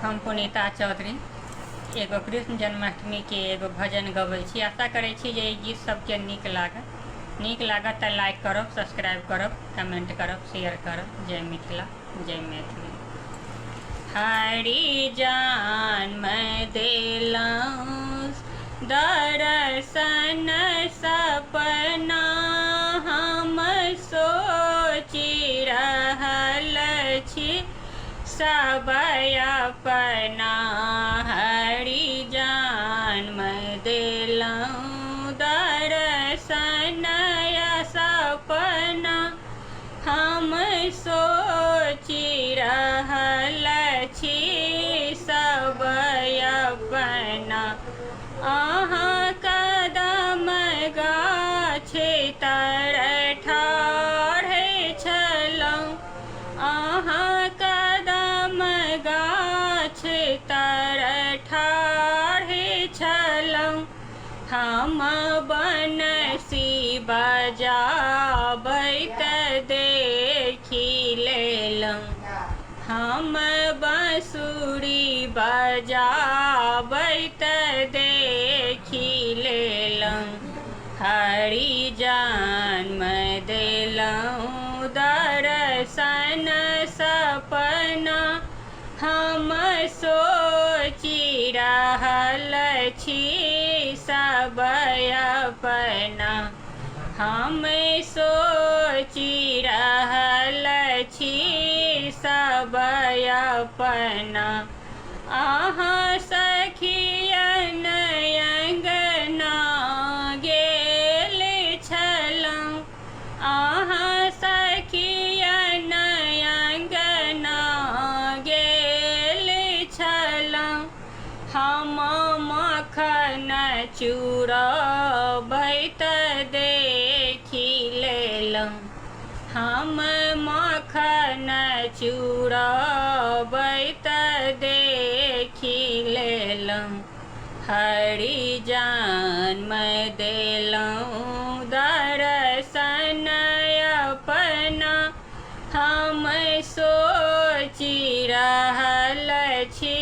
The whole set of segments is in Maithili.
हम पुनीता चौधरी एगो कृष्ण जन्माष्टमी के एगो भजन गबै छी। आशा करै छी जे ई गीत सबके नीक लागत तऽ लाइक करब, सब्सक्राइब करब, कमेंट करब, शेयर करब। जय मिथिला, जय मैथिली। हरि जन्म देलहुँ दर्शन सपना, हम सोचि रहल छी सब अपना। हरि जन्म देलहुँ दर्शन सपना, हम सोचि रहल छी सब अपना। अहाँ कदम गाछ तर ठाढ़ छलहुँ, अहाँ कदम गाछ तर ठाढ़ छलहुँ, हम बनसी बजाबैत देखि लेलहुँ, हम बाँसुरी बजाबैत देखि लेलहुँ। हरि जन्म देलहुँ दर्शन सपना, हम सोचि रहल छी सब अपना। हम सोचि रहल छी सब अपना। अहाँ सखियन अङ्गना गेल छलहुँ, अहाँ सखियन अङ्गना गेल छलहुँ, हम मखन चुरबैत देखि लेलहुँ, हम मखन चुरबैत देखि लेलहुँ। हरि जन्म देलहुँ दर्शन अपना, हम सोचि रहल छी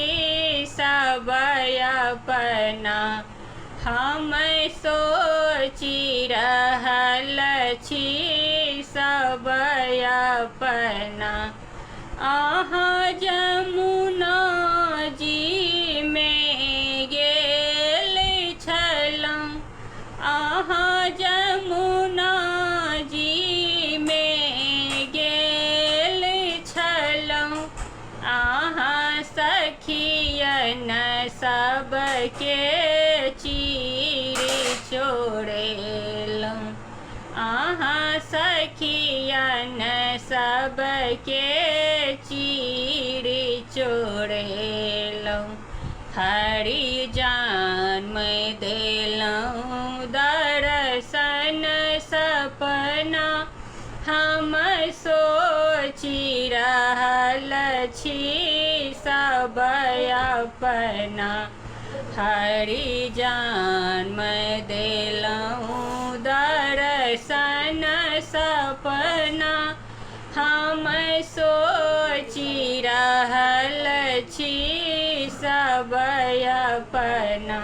सब अपना। हम सोचि रहल छी सब अपना। अहाँ जमुना जी में गेल छलहुँ, अहाँ जमुना जी में गेल छलहुँ, अहाँ सखियन सबके चीर छोड़ेलहुँ, अहाँ सखियन सबके चीर छोड़ेलहुँ। हरि जन्म देलहुँ दर्शन सपना, हम सोचि रहल छी सब अपना। हरि जन्म देलहुँ दर्शन सपना, हम सोचि रहल छी सब अपना।